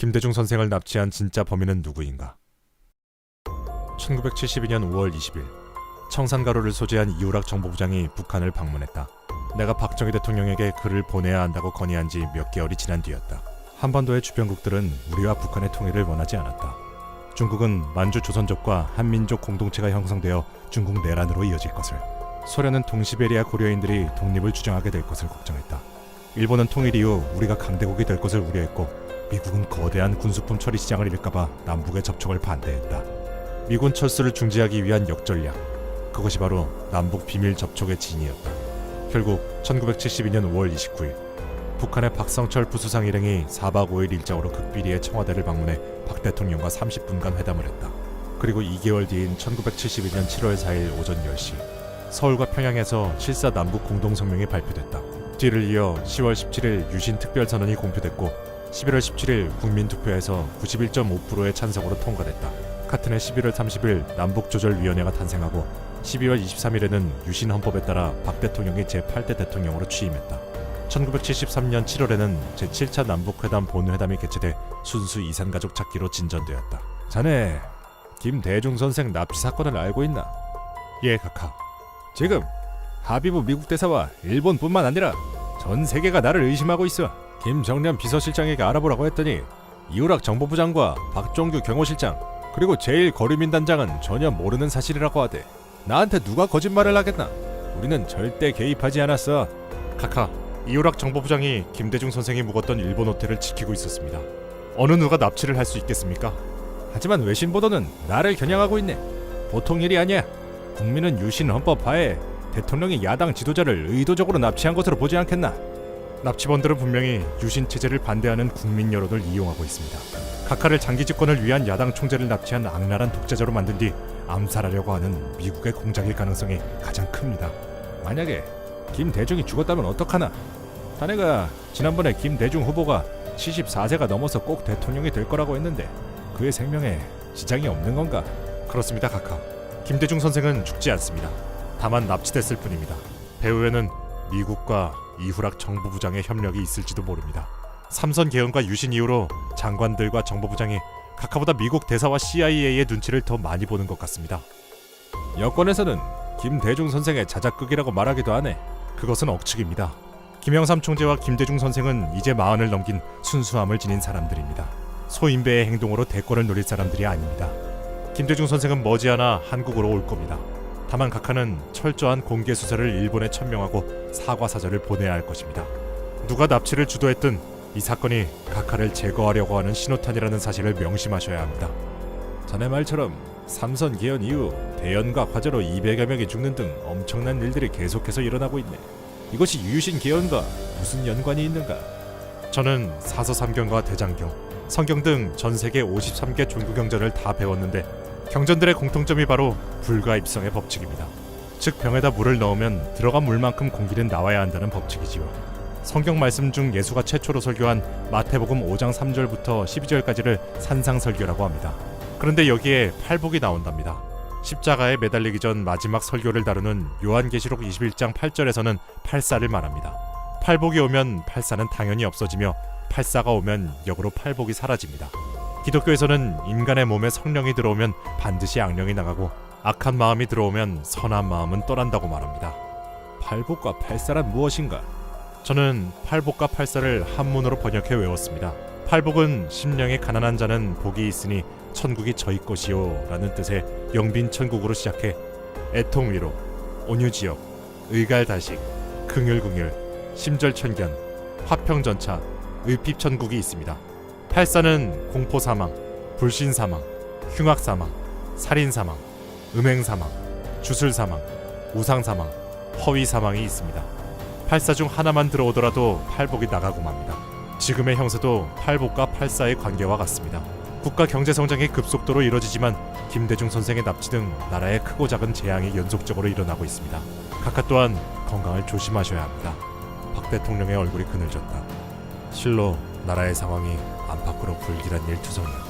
김대중 선생을 납치한 진짜 범인은 누구인가? 1972년 5월 20일 청산가루를 소지한 이우락 정보부장이 북한을 방문했다. 내가 박정희 대통령에게 글을 보내야 한다고 건의한 지 몇 개월이 지난 뒤였다. 한반도의 주변국들은 우리와 북한의 통일을 원하지 않았다. 중국은 만주 조선족과 한민족 공동체가 형성되어 중국 내란으로 이어질 것을, 소련은 동시베리아 고려인들이 독립을 주장하게 될 것을 걱정했다. 일본은 통일 이후 우리가 강대국이 될 것을 우려했고, 미국은 거대한 군수품 처리 시장을 잃을까봐 남북의 접촉을 반대했다. 미군 철수를 중지하기 위한 역전략, 그것이 바로 남북 비밀 접촉의 진이었다. 결국 1972년 5월 29일 북한의 박성철 부수상 일행이 4박 5일 일정으로 극비리의 청와대를 방문해 박 대통령과 30분간 회담을 했다. 그리고 2개월 뒤인 1972년 7월 4일 오전 10시 서울과 평양에서 7.4 남북 공동성명이 발표됐다. 뒤를 이어 10월 17일 유신 특별선언이 공표됐고 11월 17일 국민투표에서 91.5%의 찬성으로 통과됐다. 같은 해 11월 30일 남북조절위원회가 탄생하고 12월 23일에는 유신 헌법에 따라 박 대통령이 제8대 대통령으로 취임했다. 1973년 7월에는 제7차 남북회담 본회담이 개최돼 순수 이산가족 찾기로 진전되었다. 자네, 김대중 선생 납치 사건을 알고 있나? 예, 각하. 지금 하비부 미국 대사와 일본뿐만 아니라 전 세계가 나를 의심하고 있어. 김정련 비서실장에게 알아보라고 했더니 이우락 정보부장과 박종규 경호실장 그리고 제1거류민단장은 전혀 모르는 사실이라고 하대. 나한테 누가 거짓말을 하겠나? 우리는 절대 개입하지 않았어. 각하, 이우락 정보부장이 김대중 선생이 묵었던 일본 호텔을 지키고 있었습니다. 어느 누가 납치를 할 수 있겠습니까? 하지만 외신 보도는 나를 겨냥하고 있네. 보통 일이 아니야. 국민은 유신 헌법 하에 대통령이 야당 지도자를 의도적으로 납치한 것으로 보지 않겠나? 납치범들은 분명히 유신 체제를 반대하는 국민 여론을 이용하고 있습니다. 각하를 장기 집권을 위한 야당 총재를 납치한 악랄한 독재자로 만든 뒤 암살하려고 하는 미국의 공작일 가능성이 가장 큽니다. 만약에 김대중이 죽었다면 어떡하나? 자네가 지난번에 김대중 후보가 74세가 넘어서 꼭 대통령이 될 거라고 했는데 그의 생명에 지장이 없는 건가? 그렇습니다, 각하. 김대중 선생은 죽지 않습니다. 다만 납치됐을 뿐입니다. 배후에는 미국과 이우락 정보부장의 협력이 있을지도 모릅니다. 삼선 개헌과 유신 이후로 장관들과 정보부장이 각하보다 미국 대사와 CIA의 눈치를 더 많이 보는 것 같습니다. 여권에서는 김대중 선생의 자작극이라고 말하기도 하네. 그것은 억측입니다. 김영삼 총재와 김대중 선생은 이제 40을 넘긴 순수함을 지닌 사람들입니다. 소인배의 행동으로 대권을 노릴 사람들이 아닙니다. 김대중 선생은 머지않아 한국으로 올 겁니다. 다만 각하는 철저한 공개 수사를 일본에 천명하고 사과사절을 보내야 할 것입니다. 누가 납치를 주도했든 이 사건이 각하를 제거하려고 하는 신호탄이라는 사실을 명심하셔야 합니다. 자네 말처럼 삼선 개헌 이후 대연과 화재로 200여 명이 죽는 등 엄청난 일들이 계속해서 일어나고 있네. 이것이 유신 개헌과 무슨 연관이 있는가? 저는 사서삼경과 대장경, 성경 등 전 세계 53개 종교경전을 다 배웠는데 경전들의 공통점이 바로 불가입성의 법칙입니다. 즉 병에다 물을 넣으면 들어간 물만큼 공기는 나와야 한다는 법칙이지요. 성경 말씀 중 예수가 최초로 설교한 마태복음 5장 3절부터 12절까지를 산상설교라고 합니다. 그런데 여기에 팔복이 나온답니다. 십자가에 매달리기 전 마지막 설교를 다루는 요한계시록 21장 8절에서는 팔사를 말합니다. 팔복이 오면 팔사는 당연히 없어지며 팔사가 오면 역으로 팔복이 사라집니다. 기독교에서는 인간의 몸에 성령이 들어오면 반드시 악령이 나가고 악한 마음이 들어오면 선한 마음은 떠난다고 말합니다. 팔복과 팔사란 무엇인가? 저는 팔복과 팔사를 한문으로 번역해 외웠습니다. 팔복은 심령이 가난한 자는 복이 있으니 천국이 저희 것이요 라는 뜻의 영빈천국으로 시작해 애통위로, 온유지역, 의갈다식, 긍휼긍휼, 심절천견, 화평전차, 의핍천국이 있습니다. 팔사는 공포사망, 불신사망, 흉악사망, 살인사망, 음행사망, 주술사망, 우상사망, 허위사망이 있습니다. 팔사 중 하나만 들어오더라도 팔복이 나가고 맙니다. 지금의 형세도 팔복과 팔사의 관계와 같습니다. 국가 경제성장이 급속도로 이뤄지지만 김대중 선생의 납치 등 나라의 크고 작은 재앙이 연속적으로 일어나고 있습니다. 각하 또한 건강을 조심하셔야 합니다. 박 대통령의 얼굴이 그늘졌다. 실로 나라의 상황이 안팎으로 불길한 일투성이었다.